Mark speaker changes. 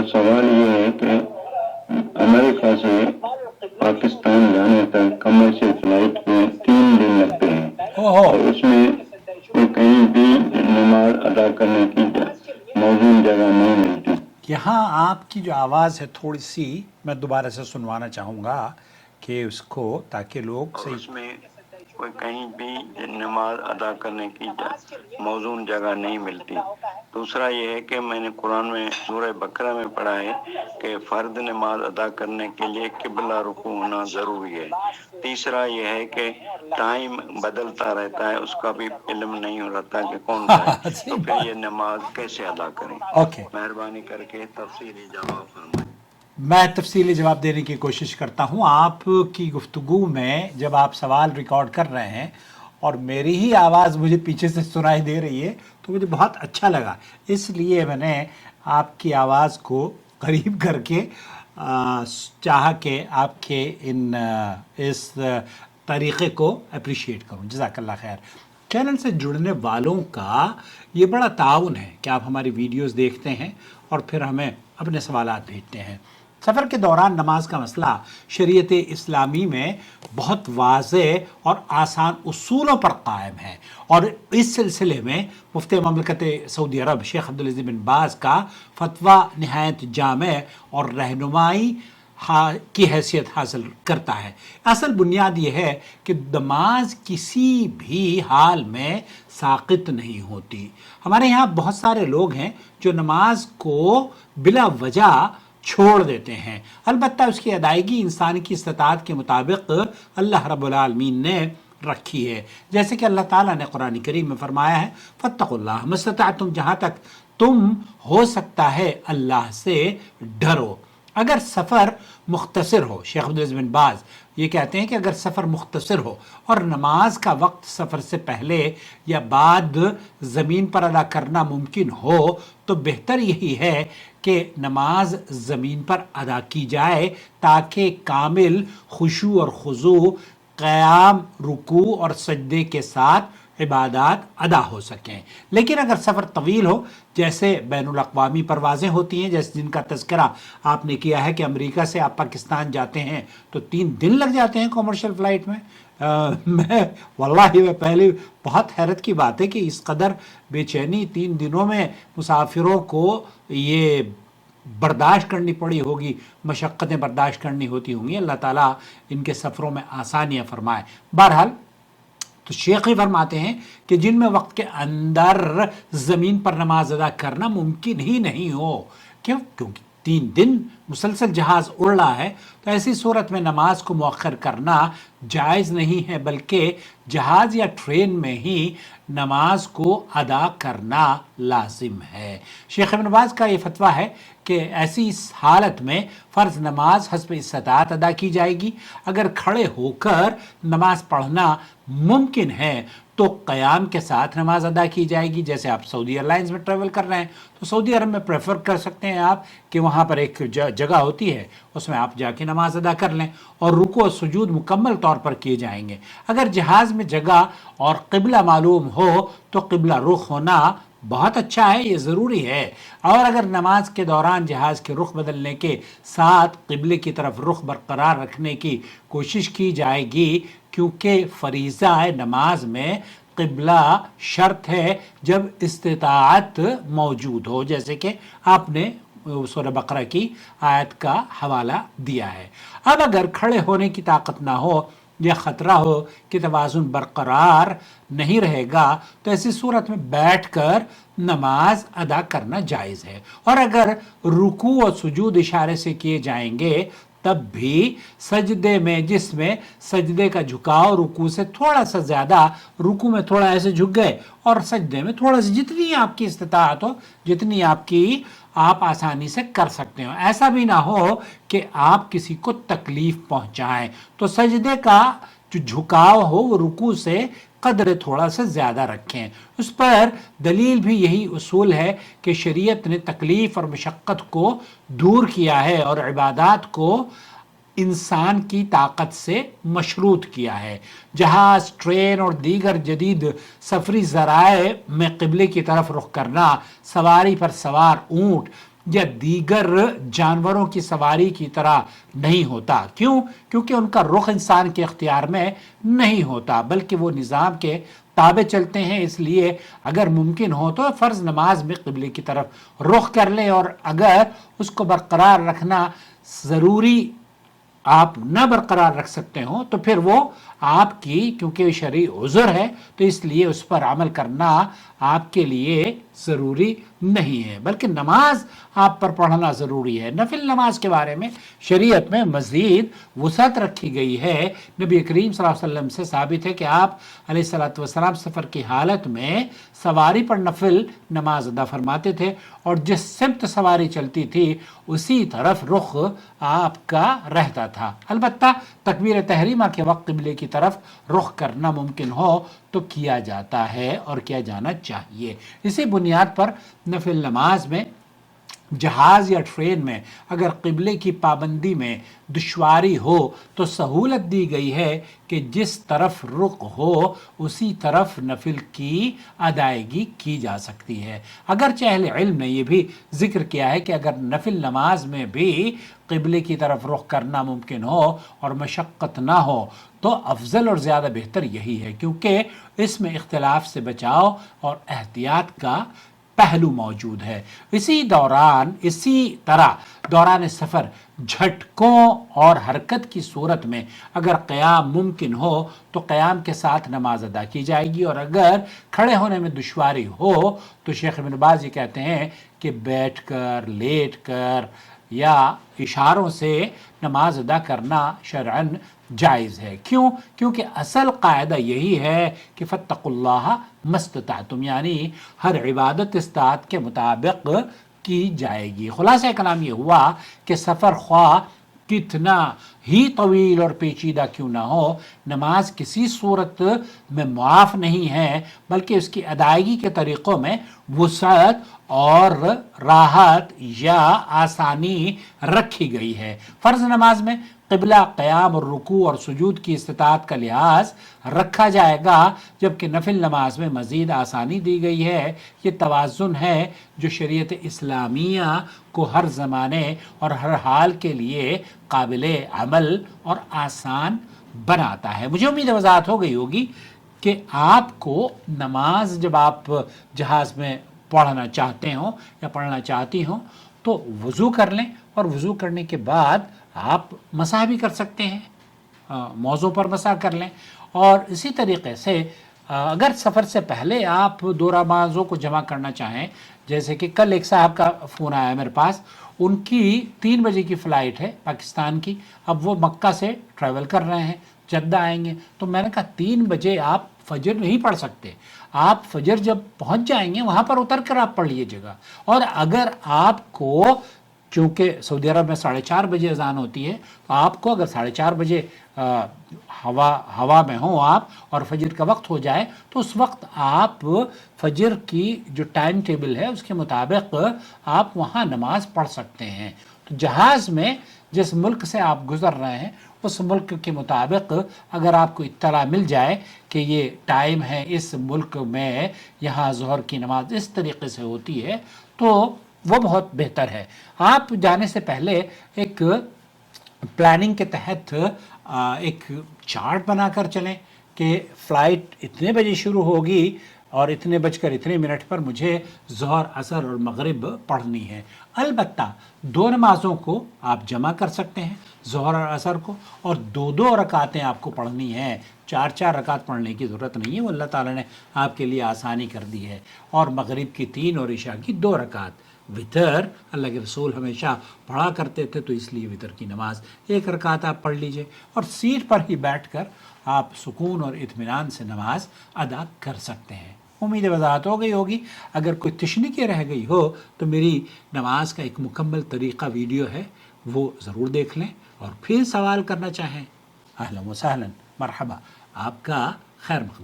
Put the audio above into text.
Speaker 1: सवाल ये है कि अमेरिका से पाकिस्तान जाने तक कमर्शियल फ्लाइट में 3 दिन लगते हैं और उसमें कोई कहीं भी नमाज अदा करने की मौजूद जगह नहीं मिलती।
Speaker 2: यहाँ आपकी जो आवाज़ है थोड़ी सी मैं दोबारा से सुनवाना चाहूँगा कि उसको, ताकि लोग सही।
Speaker 1: उसमें कोई कहीं भी नमाज अदा करने की मौजूद जगह नहीं मिलती। दूसरा ये है कि मैंने कुरान में सूरह बकरा में पढ़ा है कि फ़र्द नमाज अदा करने के लिए किबला रुकू होना ज़रूरी है। तीसरा ये है कि टाइम बदलता रहता है, उसका भी इल्म नहीं हो रहता कि कौन सा है, तो फिर ये नमाज कैसे अदा करें। मेहरबानी करके तफसीली जवाब फरमाएं।
Speaker 2: मैं तफसीली जवाब देने की कोशिश करता हूँ। आपकी गुफ्तगू में जब आप सवाल रिकॉर्ड कर रहे हैं और मेरी ही आवाज़ मुझे पीछे से सुनाई दे रही है तो मुझे बहुत अच्छा लगा, इसलिए मैंने आपकी आवाज़ को करीब करके चाहा कि आपके इस तरीक़े को अप्रिशिएट करूँ। जज़ाकल्लाह खैर। चैनल से जुड़ने वालों का ये बड़ा ताउन है कि आप हमारी वीडियोस देखते हैं और फिर हमें अपने सवालात भेजते हैं। सफ़र के दौरान नमाज का मसला शरीयत इस्लामी में बहुत वाज़ेह और आसान उसूलों पर कायम है और इस सिलसिले में मुफ्ती ममलकत सऊदी अरब शेख अब्दुल अज़ीज़ बिन बाज़ का फतवा नहायत जामे और रहनुमाई की हैसियत हासिल करता है। असल बुनियाद ये है कि नमाज किसी भी हाल में साक़ित नहीं होती। हमारे यहाँ बहुत सारे लोग हैं जो नमाज को बिला वजह छोड़ देते हैं, अलबत्ता उसकी अदायगी इंसान की इस्तिताअत के मुताबिक अल्लाह रब्बुल आलमीन ने रखी है। जैसे कि अल्लाह ताला ने कुरान करीम में फरमाया है फत्तकुल्लाह मस्तताअतुम, जहाँ तक तुम हो सकता है अल्लाह से डरो। अगर सफ़र मुख्तसर हो, शेख अब्दुल अज़ीज़ बिन बाज़ ये कहते हैं कि अगर सफ़र मुख्तसर हो और नमाज का वक्त सफ़र से पहले या बाद ज़मीन पर अदा करना मुमकिन हो तो बेहतर यही है कि नमाज ज़मीन पर अदा की जाए ताकि कामिल खुशू और खुजू, क़याम, रुकू और सजदे के साथ इबादत अदा हो सकें। लेकिन अगर सफ़र तवील हो, जैसे बैनुल अक़वामी परवाज़ें होती हैं, जैसे जिनका तज़किरा आपने किया है कि अमेरिका से आप पाकिस्तान जाते हैं तो 3 दिन लग जाते हैं कमर्शियल फ़्लाइट में। मैं वल्लाही मैं पहले बहुत हैरत की बात है कि इस कदर बेचैनी 3 दिनों में मुसाफिरों को ये बर्दाश्त करनी पड़ी होगी, मशक्क़तें बर्दाश्त करनी होती होंगी। अल्लाह ताला इनके सफ़रों में आसानियाँ फरमाए। बहरहाल तो शेख ही फरमाते हैं कि जिनमें वक्त के अंदर ज़मीन पर नमाज अदा करना मुमकिन ही नहीं हो। क्यों? क्योंकि 3 दिन मुसलसल जहाज़ उड़ रहा है, तो ऐसी सूरत में नमाज को मौखर करना जायज़ नहीं है, बल्कि जहाज़ या ट्रेन में ही नमाज को अदा करना लाजिम है। शेख इब्न बाज़ का ये फतवा है कि ऐसी हालत में फ़र्ज़ नमाज हस्ब इस्तिताअत अदा की जाएगी। अगर खड़े होकर नमाज पढ़ना मुमकिन है तो क़याम के साथ नमाज अदा की जाएगी। जैसे आप सऊदी एयरलाइंस में ट्रैवल कर रहे हैं तो सऊदी अरब में प्रेफर कर सकते हैं आप कि वहाँ पर एक जगह होती है, उसमें आप जाके नमाज अदा कर लें और रुकू और सुजूद मुकम्मल तौर पर किए जाएंगे। अगर जहाज़ में जगह और क़िबला मालूम हो तो क़िबला रुख होना बहुत अच्छा है, ये ज़रूरी है। और अगर नमाज के दौरान जहाज़ के रुख बदलने के साथ क़िबले की तरफ रुख बरकरार रखने की कोशिश की जाएगी, क्योंकि फ़रीज़ा नमाज में क़िबला शर्त है जब इस्तिताअत मौजूद हो, जैसे कि आपने सूरह बकरा की आयत का हवाला दिया है। अब अगर खड़े होने की ताकत ना हो या ख़तरा हो कि तवाज़ुन बरकरार नहीं रहेगा तो ऐसी सूरत में बैठकर नमाज अदा करना जायज़ है। और अगर रुकू और सुजूद इशारे से किए जाएंगे तब भी सजदे में, जिसमें सजदे का झुकाव रुकू से थोड़ा सा ज़्यादा, रुकू में थोड़ा ऐसे झुक गए और सजदे में थोड़ा सा, जितनी आपकी इस्तिताअत हो, जितनी आपकी आप आसानी से कर सकते हो। ऐसा भी ना हो कि आप किसी को तकलीफ़ पहुंचाएं, तो सजदे का जो झुकाव हो वो रुकू से कदर थोड़ा सा ज़्यादा रखें। उस पर दलील भी यही उसूल है कि शरीयत ने तकलीफ़ और मशक्क़त को दूर किया है और इबादत को इंसान की ताकत से मशरूत किया है। जहाज़, ट्रेन और दीगर जदीद सफरी ज़राए में क़िबले की तरफ रुख करना, सवारी पर सवार ऊँट یا دیگر جانوروں کی سواری کی طرح نہیں ہوتا. کیوں؟ کیونکہ ان کا رخ انسان کے اختیار میں نہیں ہوتا بلکہ وہ نظام کے تابع چلتے ہیں. اس لیے اگر ممکن ہو تو فرض نماز میں قبلے کی طرف رخ کر لیں، اور اگر اس کو برقرار رکھنا ضروری آپ نہ برقرار رکھ سکتے ہوں تو پھر وہ آپ کی، کیونکہ شرعی عذر ہے تو اس لیے اس پر عمل کرنا آپ کے لیے ضروری نہیں ہے، بلکہ نماز آپ پر پڑھنا ضروری ہے. نفل نماز کے بارے میں شریعت میں مزید وسعت رکھی گئی ہے. نبی کریم صلی اللہ علیہ وسلم سے ثابت ہے کہ آپ علیہ الصلوۃ والسلام سفر کی حالت میں سواری پر نفل نماز ادا فرماتے تھے، اور جس سمت سواری چلتی تھی اسی طرف رخ آپ کا رہتا تھا. البتہ تکبیر تحریمہ کے وقت قبلے کی طرف رخ کرنا ممکن ہو تو کیا جاتا ہے اور کیا جانا چاہیے. اسی بنیاد پر نفل نماز میں جہاز یا ٹرین میں اگر قبلے کی پابندی میں دشواری ہو تو سہولت دی گئی ہے کہ جس طرف رخ ہو اسی طرف نفل کی ادائیگی کی جا سکتی ہے. اگرچہ اہل علم نے یہ بھی ذکر کیا ہے کہ اگر نفل نماز میں بھی قبلے کی طرف رخ کرنا ممکن ہو اور مشقت نہ ہو تو افضل اور زیادہ بہتر یہی ہے، کیونکہ اس میں اختلاف سے بچاؤ اور احتیاط کا پہلو موجود ہے. اسی طرح دوران سفر جھٹکوں اور حرکت کی صورت میں اگر قیام ممکن ہو تو قیام کے ساتھ نماز ادا کی جائے گی، اور اگر کھڑے ہونے میں دشواری ہو تو شیخ ابن باز یہ کہتے ہیں کہ بیٹھ کر، لیٹ کر یا اشاروں سے نماز ادا کرنا شرعاً جائز ہے. کیوں؟ کیونکہ اصل قاعدہ یہی ہے کہ فاتقوا اللہ ما استطعتم، یعنی ہر عبادت استطاعت کے مطابق کی جائے گی. خلاصہ کلام یہ ہوا کہ سفر خواہ کتنا ہی طویل اور پیچیدہ کیوں نہ ہو، نماز کسی صورت میں معاف نہیں ہے، بلکہ اس کی ادائیگی کے طریقوں میں وسعت اور راحت یا آسانی رکھی گئی ہے. فرض نماز میں قبلہ، قیام اور رکوع اور سجود کی استطاعت کا لحاظ رکھا جائے گا، جبکہ نفل نماز میں مزید آسانی دی گئی ہے. یہ توازن ہے جو شریعت اسلامیہ کو ہر زمانے اور ہر حال کے لیے قابل عمل اور آسان بناتا ہے. مجھے امید وضاحت ہو گئی ہوگی کہ آپ کو نماز جب آپ جہاز میں پڑھنا چاہتے ہوں یا پڑھنا چاہتی ہوں تو وضو کر لیں، اور وضو کرنے کے بعد آپ مسح بھی کر سکتے ہیں، موضوع پر مسح کر لیں. اور اسی طریقے سے اگر سفر سے پہلے آپ دو نمازوں کو جمع کرنا چاہیں، جیسے کہ کل ایک صاحب کا فون آیا میرے پاس، ان کی 3 بجے کی فلائٹ ہے پاکستان کی، اب وہ مکہ سے ٹریول کر رہے ہیں، جدہ آئیں گے. تو میں نے کہا 3 بجے آپ فجر نہیں پڑھ سکتے، آپ فجر جب پہنچ جائیں گے وہاں پر اتر کر آپ پڑھ لیجیے گا. اور اگر آپ کو، چونکہ سعودی عرب میں 4:30 بجے اذان ہوتی ہے، تو آپ کو اگر 4:30 بجے ہوا میں ہوں آپ اور فجر کا وقت ہو جائے تو اس وقت آپ فجر کی جو ٹائم ٹیبل ہے اس کے مطابق آپ وہاں نماز پڑھ سکتے ہیں. تو جہاز میں جس ملک سے آپ گزر رہے ہیں اس ملک کے مطابق اگر آپ کو اطلاع مل جائے کہ یہ ٹائم ہے، اس ملک میں یہاں ظہر کی نماز اس طریقے سے ہوتی ہے، تو وہ بہت بہتر ہے. آپ جانے سے پہلے ایک پلاننگ کے تحت ایک چارٹ بنا کر چلیں کہ فلائٹ اتنے بجے شروع ہوگی اور اتنے بج کر اتنے منٹ پر مجھے ظہر، عصر اور مغرب پڑھنی ہے. البتہ 2 نمازوں کو آپ جمع کر سکتے ہیں، ظہر اور عصر کو، اور 2 رکعتیں آپ کو پڑھنی ہیں. 4 رکعت پڑھنے کی ضرورت نہیں ہے، وہ اللہ تعالیٰ نے آپ کے لیے آسانی کر دی ہے. اور مغرب کی 3 اور عشاء کی 2 رکعت. وطر اللہ کے رسول ہمیشہ پڑھا کرتے تھے، تو اس لیے وطر کی نماز 1 رکعت آپ پڑھ لیجئے، اور سیٹ پر ہی بیٹھ کر آپ سکون اور اطمینان سے نماز ادا کر سکتے ہیں. امید وضاحت ہو گئی ہوگی. اگر کوئی تشنیکی رہ گئی ہو تو میری نماز کا ایک مکمل طریقہ ویڈیو ہے، وہ ضرور دیکھ لیں، اور پھر سوال کرنا چاہیں اہلا و سہلا، مرحبا، آپ کا خیر مقدم.